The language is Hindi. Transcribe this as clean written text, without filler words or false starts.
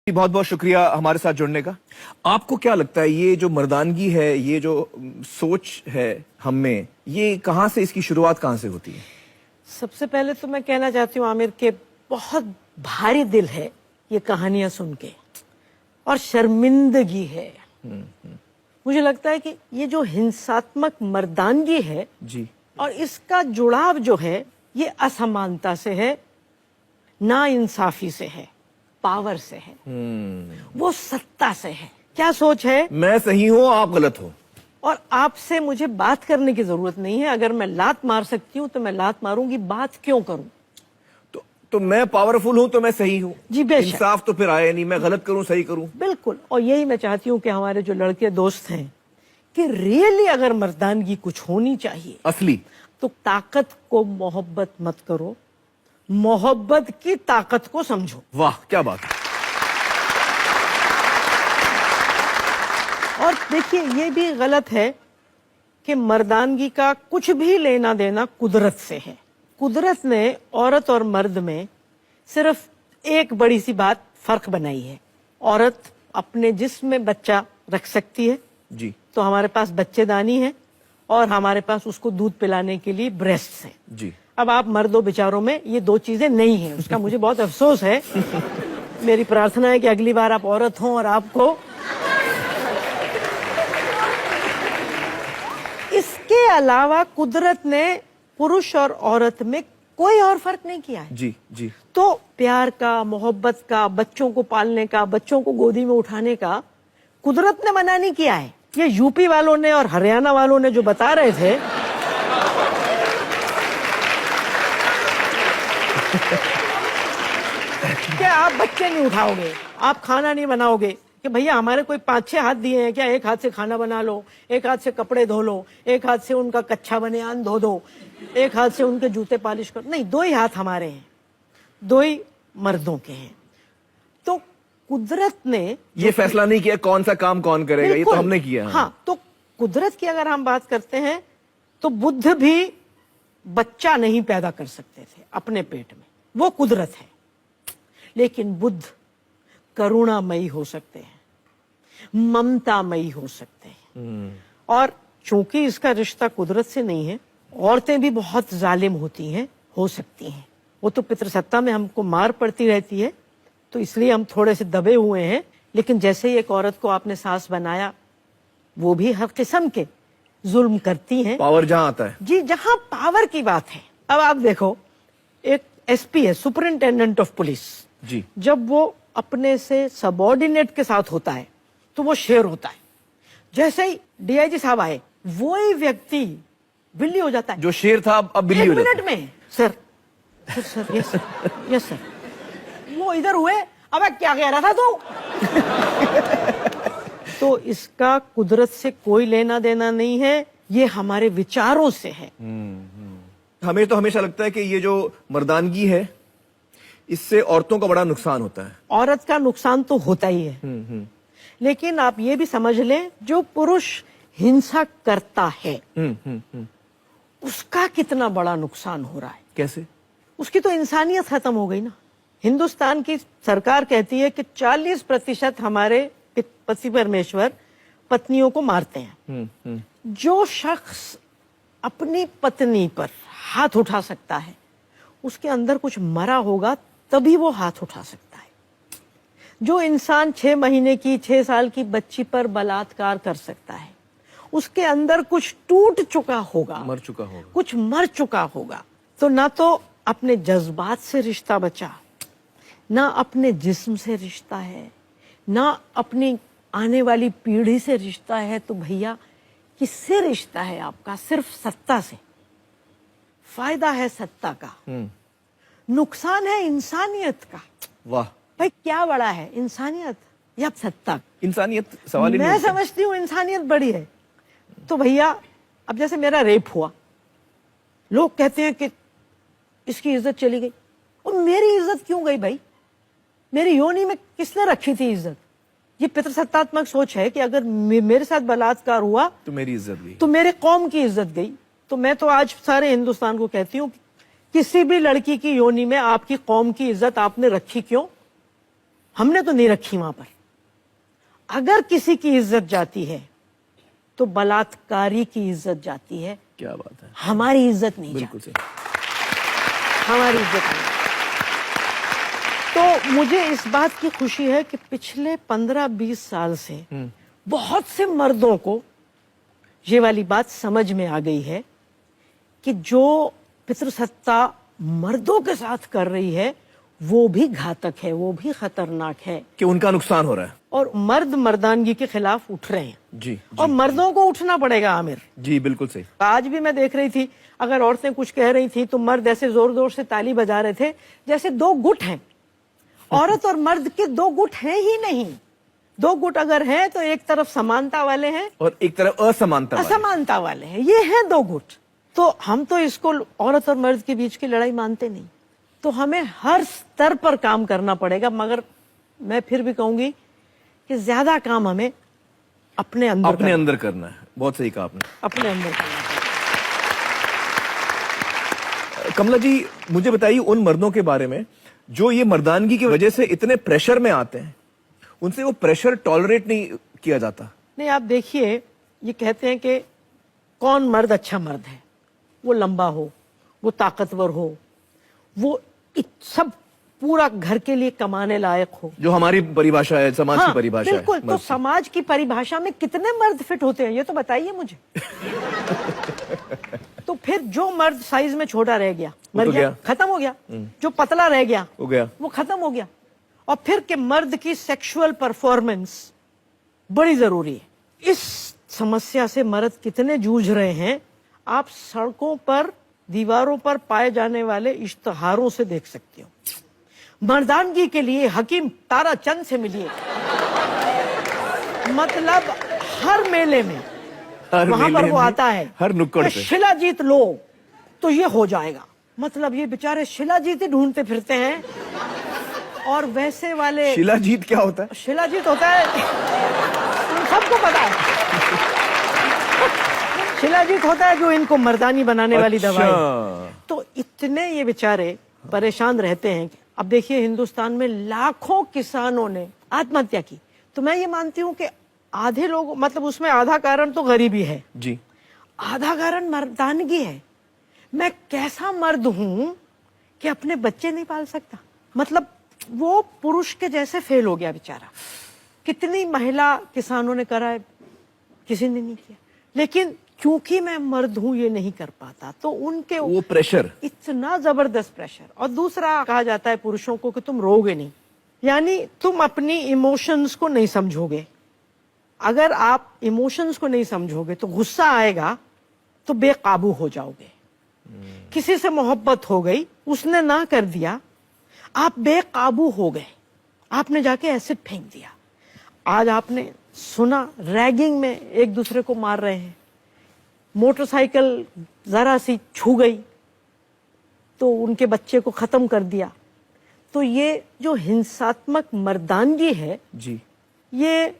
बहुत बहुत शुक्रिया हमारे साथ जुड़ने का। आपको क्या लगता है ये जो मर्दानगी है, ये जो सोच है हम में, ये कहाँ से, इसकी शुरुआत कहाँ से होती है? सबसे पहले तो मैं कहना चाहती हूँ आमिर के बहुत भारी दिल है ये कहानियां सुन के, और शर्मिंदगी है। मुझे लगता है कि ये जो हिंसात्मक मर्दानगी है जी, और इसका जुड़ाव जो है ये असमानता से है, ना इंसाफी से है, पावर से है, वो सत्ता से है। क्या सोच है? मैं सही हूं, आप गलत हो, और आपसे मुझे बात करने की जरूरत नहीं है। अगर मैं लात मार सकती हूँ तो मैं लात मारूंगी, बात क्यों करूं? तो मैं पावरफुल हूं तो मैं सही हूं। जी बेशक। इंसाफ तो फिर आया नहीं, मैं गलत करूं सही करूं। बिल्कुल, और यही मैं चाहती हूँ कि हमारे जो लड़के दोस्त हैं कि रियली अगर मर्दानगी कुछ होनी चाहिए असली, तो ताकत को मोहब्बत मत करो, मोहब्बत की ताकत को समझो। वाह क्या बात है। और देखिए ये भी गलत है कि मर्दानगी का कुछ भी लेना देना कुदरत से है। कुदरत ने औरत और मर्द में सिर्फ एक बड़ी सी बात फर्क बनाई है। औरत अपने जिस्म में बच्चा रख सकती है जी, तो हमारे पास बच्चेदानी है, और हमारे पास उसको दूध पिलाने के लिए ब्रेस्ट है। जी, अब आप मर्दों बेचारों में ये दो चीजें नहीं है, उसका मुझे बहुत अफसोस है। मेरी प्रार्थना है कि अगली बार आप औरत हों और आपको इसके अलावा कुदरत ने पुरुष और औरत में कोई और फर्क नहीं किया है। जी, जी, तो प्यार का, मोहब्बत का, बच्चों को पालने का, बच्चों को गोदी में उठाने का कुदरत ने मना नहीं किया है। ये यूपी वालों ने और हरियाणा वालों ने जो बता रहे थे कि आप बच्चे नहीं उठाओगे, आप खाना नहीं बनाओगे, कि भैया हमारे कोई 5-6 हाथ दिए हैं क्या? एक हाथ से खाना बना लो, एक हाथ से कपड़े धो लो, एक हाथ से उनका कच्चा बनियान धो दो, एक हाथ से उनके जूते पॉलिश करो। नहीं, 2 ही हाथ हमारे हैं, 2 ही मर्दों के हैं। तो कुदरत ने ये फैसला नहीं किया कौन सा काम कौन करेगा, ये तो हमने किया। हाँ, तो कुदरत की अगर हम बात करते हैं तो बुद्ध भी बच्चा नहीं पैदा कर सकते थे अपने पेट में, वो कुदरत है। लेकिन बुद्ध करुणामयी हो सकते हैं, ममतामयी हो सकते हैं। और चूंकि इसका रिश्ता कुदरत से नहीं है, औरतें भी बहुत जालिम होती हैं, हो सकती हैं। वो तो पितृसत्ता में हमको मार पड़ती रहती है, तो इसलिए हम थोड़े से दबे हुए हैं। लेकिन जैसे ही एक औरत को आपने सास बनाया, वो भी हर किस्म के जुल्म करती हैं। पावर जहां आता है। जी, जहां पावर की बात है। अब आप देखो, एक एसपी है, सुपरिंटेंडेंट ऑफ पुलिस जी, जब वो अपने से सबॉर्डिनेट के साथ होता है तो वो शेर होता है। जैसे ही डीआईजी साहब आए, वो ही व्यक्ति बिल्ली हो जाता है। जो शेर था अब बिल्ली हो 1 जाता है। मिनट में sir sir sir yes sir yes sir, वो इधर हुए, अबे क्या कह रहा था तू? तो इसका कुदरत से कोई लेना देना नहीं है, ये हमारे विचारों से है। हमें तो हमेशा लगता है कि ये जो मर्दानगी है, इससे औरतों का बड़ा नुकसान होता है। औरत का नुकसान तो होता ही है, लेकिन आप ये भी समझ लें, जो पुरुष हिंसा करता है उसका कितना बड़ा नुकसान हो रहा है। कैसे? उसकी तो इंसानियत खत्म हो गई ना। हिंदुस्तान की सरकार कहती है कि 40% हमारे पति परमेश्वर पत्नियों को मारते हैं। जो शख्स अपनी पत्नी पर हाथ उठा सकता है, उसके अंदर कुछ मरा होगा, तभी वो हाथ उठा सकता है। जो इंसान 6 महीने की, 6 साल की बच्ची पर बलात्कार कर सकता है, उसके अंदर कुछ टूट चुका होगा, मर चुका होगा, कुछ मर चुका होगा। तो ना तो अपने जज्बात से रिश्ता बचा, ना अपने जिस्म से रिश्ता है, ना अपनी आने वाली पीढ़ी से रिश्ता है। तो भैया किससे रिश्ता है आपका? सिर्फ सत्ता से। फायदा है सत्ता का, नुकसान है इंसानियत का। वाह भाई, क्या बड़ा है, इंसानियत या सत्ता? इंसानियत सवाल ही नहीं मैं उठता। समझती हूँ इंसानियत बड़ी है। तो भैया, अब जैसे मेरा रेप हुआ, लोग कहते हैं कि इसकी इज्जत चली गई। और मेरी इज्जत क्यों गई भाई? मेरी योनि में किसने रखी थी इज्जत? ये पितृसत्तात्मक सोच है कि अगर मेरे साथ बलात्कार हुआ तो मेरी इज्जत गई, तो मेरे कौम की इज्जत गई। तो मैं तो आज सारे हिंदुस्तान को कहती हूँ, किसी भी लड़की की योनि में आपकी कौम की इज्जत आपने रखी क्यों? हमने तो नहीं रखी वहां पर। अगर किसी की इज्जत जाती है तो बलात्कारी की इज्जत जाती है, क्या बात है, हमारी इज्जत नहीं बिल्कुल जाती, सही। हमारी इज्जत नहीं। तो मुझे इस बात की खुशी है कि पिछले 15-20 साल से बहुत से मर्दों को ये वाली बात समझ में आ गई है कि जो पितृसत्ता मर्दों के साथ कर रही है वो भी घातक है, वो भी खतरनाक है, कि उनका नुकसान हो रहा है। और मर्द मर्दानगी के खिलाफ उठ रहे हैं। जी, और मर्दों को उठना पड़ेगा आमिर। जी बिल्कुल सही। आज भी मैं देख रही थी, अगर औरतें कुछ कह रही थी तो मर्द ऐसे जोर जोर से ताली बजा रहे थे जैसे दो गुट हैं। औरत और मर्द के दो गुट हैं ही नहीं। दो गुट अगर हैं तो एक तरफ समानता वाले हैं और एक तरफ असमानता वाले। असमानता वाले हैं, ये हैं दो गुट। तो हम तो इसको औरत और मर्द के बीच की लड़ाई मानते नहीं। तो हमें हर स्तर पर काम करना पड़ेगा, मगर मैं फिर भी कहूंगी कि ज्यादा काम हमें अपने अंदर करना है। बहुत सही कहा आपने। अपने अंदर करना है। कमला जी, मुझे बताइए उन मर्दों के बारे में जो ये मर्दानगी की वजह से इतने प्रेशर में आते हैं, उनसे वो प्रेशर टॉलरेट नहीं किया जाता। नहीं, आप देखिए, ये कहते हैं कि कौन मर्द अच्छा मर्द है, वो लंबा हो, वो ताकतवर हो, वो सब पूरा घर के लिए कमाने लायक हो, जो हमारी परिभाषा है, समाज की परिभाषा बिल्कुल है। तो समाज की परिभाषा में कितने मर्द फिट होते हैं ये तो बताइए मुझे। तो फिर जो मर्द साइज में छोटा रह गया, मर तो गया, गया। खत्म हो गया। जो पतला रह गया, हो गया, वो खत्म हो गया। और फिर के मर्द की सेक्सुअल परफॉर्मेंस बड़ी जरूरी है। इस समस्या से मर्द कितने जूझ रहे हैं आप सड़कों पर, दीवारों पर पाए जाने वाले इश्तहारों से देख सकते हो। मर्दानगी के लिए हकीम ताराचंद से मिलिए, मतलब हर मेले में वहां पर वो आता है, हर नुक्कड़ पे शिलाजीत लो तो ये हो जाएगा। मतलब ये बेचारे शिलाजीत ही ढूंढते फिरते हैं। और वैसे वाले, शिलाजीत क्या होता है? शिलाजीत होता है, सबको पता है, शिलाजीत होता है जो इनको मर्दानी बनाने वाली दवाई। तो इतने ये बेचारे परेशान रहते हैं। अब देखिए, हिंदुस्तान में लाखों किसानों ने आत्महत्या की। तो मैं ये मानती हूं कि आधे लोग, मतलब उसमें आधा कारण तो गरीबी है जी, आधा कारण मर्दानगी है। मैं कैसा मर्द हूं कि अपने बच्चे नहीं पाल सकता। मतलब वो पुरुष के जैसे फेल हो गया बेचारा। कितनी महिला किसानों ने करा है, किसी ने नहीं किया। लेकिन क्योंकि मैं मर्द हूं ये नहीं कर पाता, तो उनके वो प्रेशर, इतना जबरदस्त प्रेशर। और दूसरा कहा जाता है पुरुषों को कि तुम रोगे नहीं, यानी तुम अपनी इमोशंस को नहीं समझोगे। अगर आप इमोशंस को नहीं समझोगे तो गुस्सा आएगा तो बेकाबू हो जाओगे। किसी से मोहब्बत हो गई, उसने ना कर दिया, आप बेकाबू हो गए, आपने जाके एसिड फेंक दिया। आज आपने सुना रैगिंग में एक दूसरे को मार रहे हैं, मोटरसाइकिल जरा सी छू गई तो उनके बच्चे को खत्म कर दिया। तो ये जो हिंसात्मक मर्दानगी है जी, ये